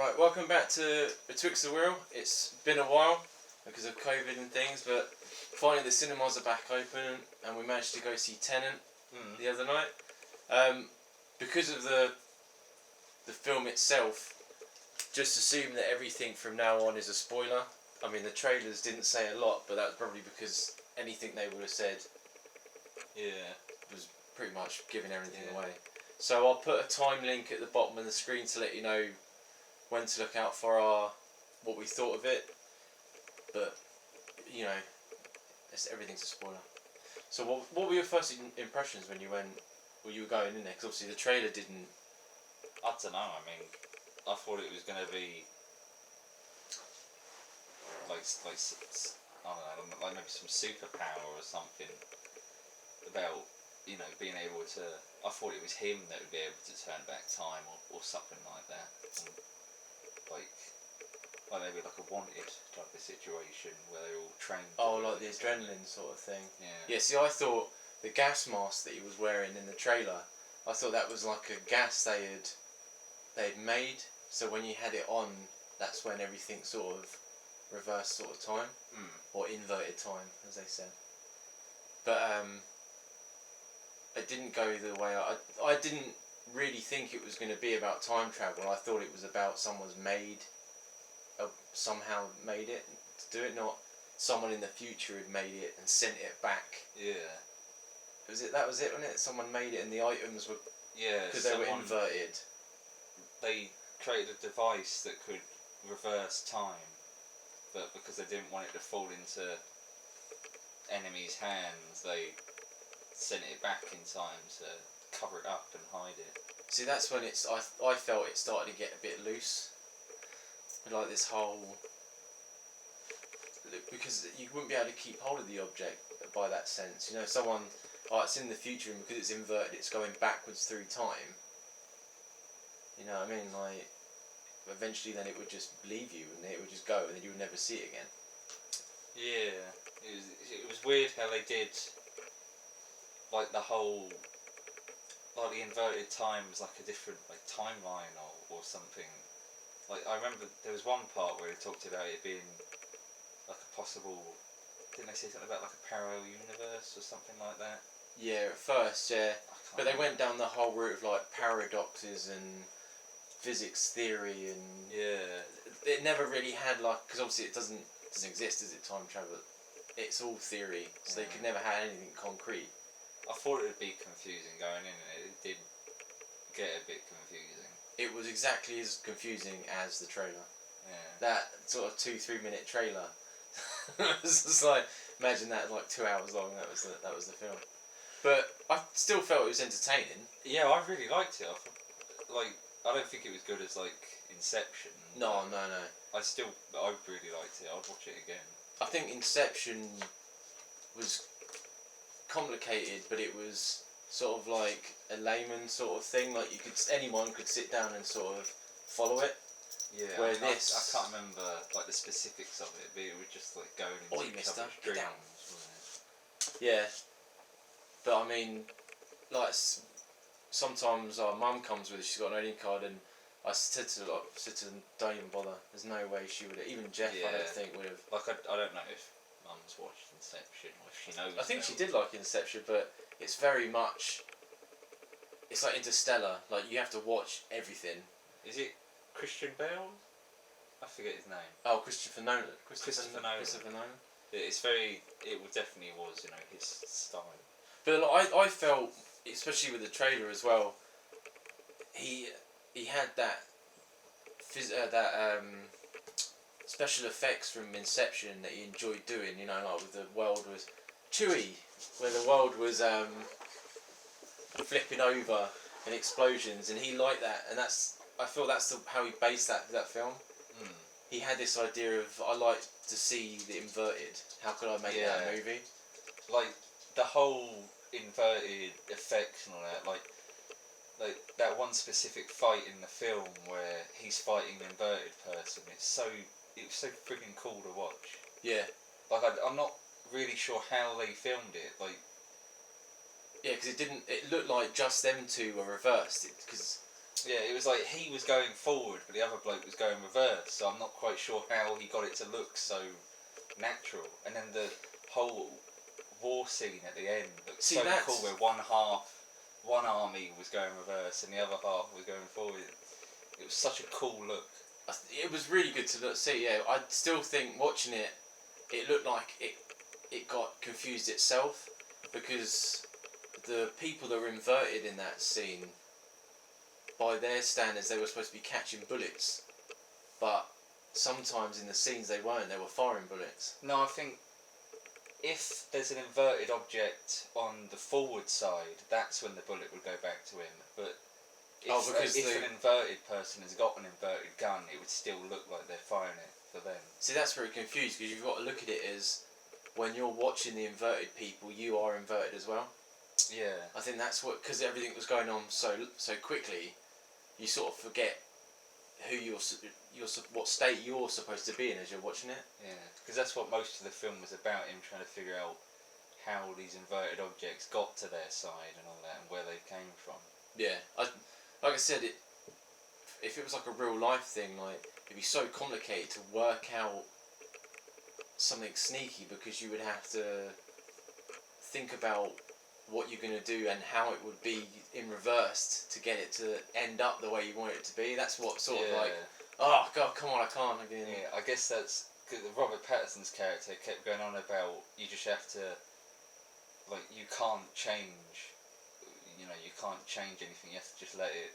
Right, welcome back to Betwixt the Wheel. It's been a while because of COVID and things, but finally the cinemas are back open and we managed to go see Tenet the other night. Because of the film itself, just assume that everything from now on is a spoiler. I mean, the trailers didn't say a lot, but that's probably because anything they would have said was pretty much giving everything away. So I'll put a time link at the bottom of the screen to let you know when to look out for what we thought of it. But, you know, everything's a spoiler. So what were your first impressions when you were going in there? Because obviously the trailer didn't... I don't know, I mean, I thought it was going to be like I don't know, like maybe some superpower or something about, you know, being able to... I thought it was him that would be able to turn back time or something like that. And like maybe like a Wanted type of situation where they're all trained. Oh, like the adrenaline sort of thing. Yeah. Yeah, see, I thought the gas mask that he was wearing in the trailer, I thought that was like a gas they'd made, so when you had it on, that's when everything sort of reversed sort of time, or inverted time, as they said. But it didn't go the way I didn't really think it was going to be about time travel. I thought it was about someone's somehow made it to do it, not someone in the future had made it and sent it back. Yeah. That was it, wasn't it? Someone made it and the items were... Yeah, because they were inverted. They created a device that could reverse time, but because they didn't want it to fall into enemies' hands, they sent it back in time to cover it up and hide it. See, that's when I felt it started to get a bit loose. Like this whole... because you wouldn't be able to keep hold of the object by that sense. You know, someone... it's in the future, and because it's inverted, it's going backwards through time. You know what I mean? Like, eventually then it would just leave you, and it would just go, and then you would never see it again. Yeah, it was weird how they did, like, the whole... like, the inverted time was like a different, like, timeline or something. Like, I remember there was one part where they talked about it being like a possible... didn't they say something about like a parallel universe or something like that? Yeah, at first, yeah. But they went down the whole route of like paradoxes and physics theory and... Yeah. It never really had like... because obviously it doesn't exist, is it, time travel? It's all theory, so they could never have anything concrete. I thought it would be confusing going in, and it did get a bit confusing. It was exactly as confusing as the trailer. Yeah. That sort of 2-3 minute trailer. It's just like, imagine that like 2 hours long. That was the film. But I still felt it was entertaining. Yeah, I really liked it. I don't think it was good as like Inception. No. I really liked it. I'd watch it again. I think Inception was complicated, but it was sort of like a layman sort of thing. Like anyone could sit down and sort of follow it. Yeah, Where I this... I can't remember like the specifics of it, but it was just like going into you missed couple's that. dreams, Get down. wasn't it? Yeah, but I mean, like sometimes our mum comes with us. She's got an Odeon card, and I said to them, don't even bother. There's no way she would have. Even Jeff, I don't think would have. Like I don't know if Mum's watched Inception or if she knows. I think she did like Inception, but it's very much... it's like Interstellar. Like you have to watch everything. Is it Christian Bale? I forget his name. Oh, Christopher Nolan. Christopher Nolan. Christopher Nolan. Definitely was, you know, his style. But like, I felt, especially with the trailer as well, he had that special effects from Inception that he enjoyed doing. You know, like with the world was chewy, where the world was flipping over and explosions, and he liked that, and I feel that's how he based that film. He had this idea of, I like to see the inverted. How could I make that a movie? Like the whole inverted effects and all that. Like that one specific fight in the film where he's fighting an inverted person. It was so freaking cool to watch. Yeah. Like I'm not really sure how they filmed it. Like. Yeah, because it looked like just them two were reversed. Because Yeah, it was like he was going forward, but the other bloke was going reverse. So I'm not quite sure how he got it to look so natural. And then the whole war scene at the end looked See, so that's- cool, where one army was going reverse and the other half was going forward. It was such a cool look. It was really good to see. Yeah, I still think watching it, it looked like it got confused itself, because the people that were inverted in that scene, by their standards, they were supposed to be catching bullets, but sometimes in the scenes they weren't. They were firing bullets. No, I think if there's an inverted object on the forward side, that's when the bullet would go back to him. But if an inverted person has got an inverted gun, it would still look like they're firing it for them. See, that's where it confused, because you've got to look at it as, when you're watching the inverted people, you are inverted as well. Yeah. I think that's what, because everything was going on so quickly, you sort of forget who what state you're supposed to be in as you're watching it. Yeah, because that's what most of the film was about, him trying to figure out how these inverted objects got to their side and all that, and where they came from. Yeah, like I said, if it was like a real life thing, like, it'd be so complicated to work out something sneaky, because you would have to think about what you're going to do and how it would be in reversed to get it to end up the way you want it to be. That's what sort of like, oh god, come on, I can't again. Yeah, I guess that's because Robert Pattinson's character kept going on about you just have to, like, you can't change, you know, you can't change anything. You have to just let it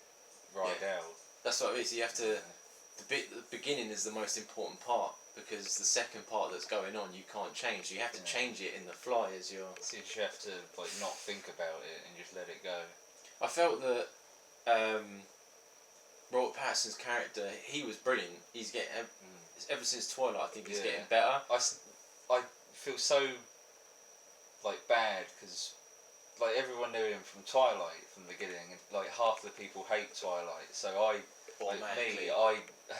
ride out. That's what it is. You have to. The beginning is the most important part, because the second part that's going on you can't change. You have to change it in the fly as you're. So you just have to like not think about it and just let it go. I felt that Robert Pattinson's character, he was brilliant. He's getting ever since Twilight. I think he's getting better. I feel so like bad because like everyone knew him from Twilight from the beginning, and like half the people hate Twilight. So I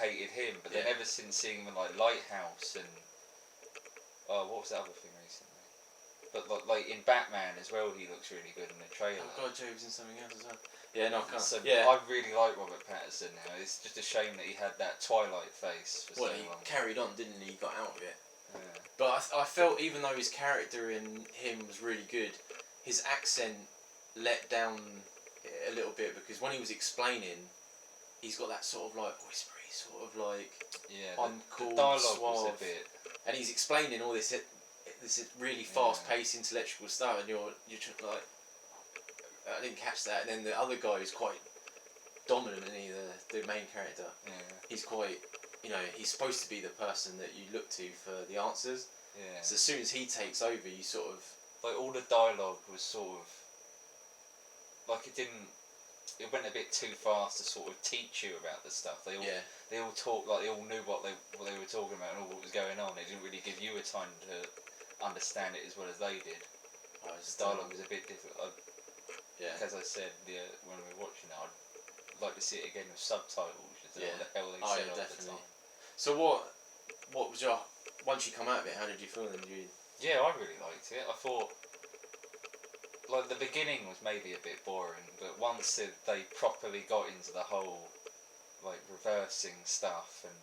hated him, but then ever since seeing him in like Lighthouse and what was that other thing recently? But like in Batman as well, he looks really good in the trailer. Oh god, Joe was in something else as well. Yeah, no, I can't. So yeah, I really like Robert Pattinson now. It's just a shame that he had that Twilight face for so long. He carried on, didn't he? He got out of it. Yeah. But I felt, even though his character in him was really good, his accent let down a little bit, because when he was explaining, he's got that sort of like whispery, sort of like the dialogue was a bit, and he's explaining all this really fast-paced intellectual stuff, and you're just like, I didn't catch that. And then the other guy is quite dominant, and the main character. Yeah. He's quite, he's supposed to be the person that you look to for the answers. Yeah. So as soon as he takes over, you sort of like all the dialogue was sort of like it went a bit too fast to sort of teach you about the stuff. They all talked like they all knew what they were talking about and all what was going on. They didn't really give you a time to understand it as well as they did. The dialogue was a bit difficult. As I said when we were watching it, I'd like to see it again with subtitles. Just what the hell they said all the time. So what was your, once you come out of it, how did you feel then? Yeah, I really liked it. I thought like the beginning was maybe a bit boring, but once they properly got into the whole like reversing stuff and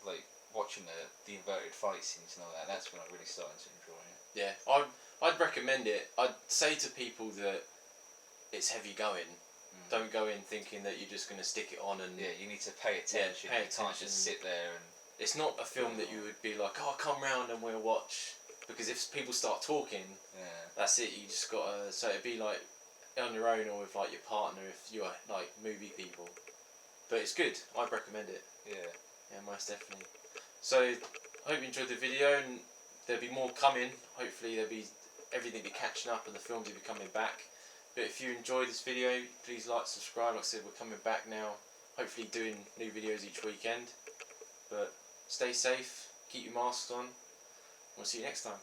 like watching the inverted fight scenes and all that, that's when I really started to enjoy it. Yeah, I'd recommend it. I'd say to people that it's heavy going. Don't go in thinking that you're just going to stick it on and... Yeah, you need to pay attention. Pay attention. You can't just sit there and... It's not a film that you would be like, oh, come round and we'll watch. Because if people start talking, that's it. You just got to... So it'd be like on your own or with like your partner if you're like movie people. But it's good. I'd recommend it. Yeah. Yeah, most definitely. So, I hope you enjoyed the video, and there'll be more coming. Hopefully everything will be catching up and the films will be coming back. But if you enjoyed this video, please like, subscribe. Like I said, we're coming back now. Hopefully doing new videos each weekend. But stay safe, keep your masks on. We'll see you next time.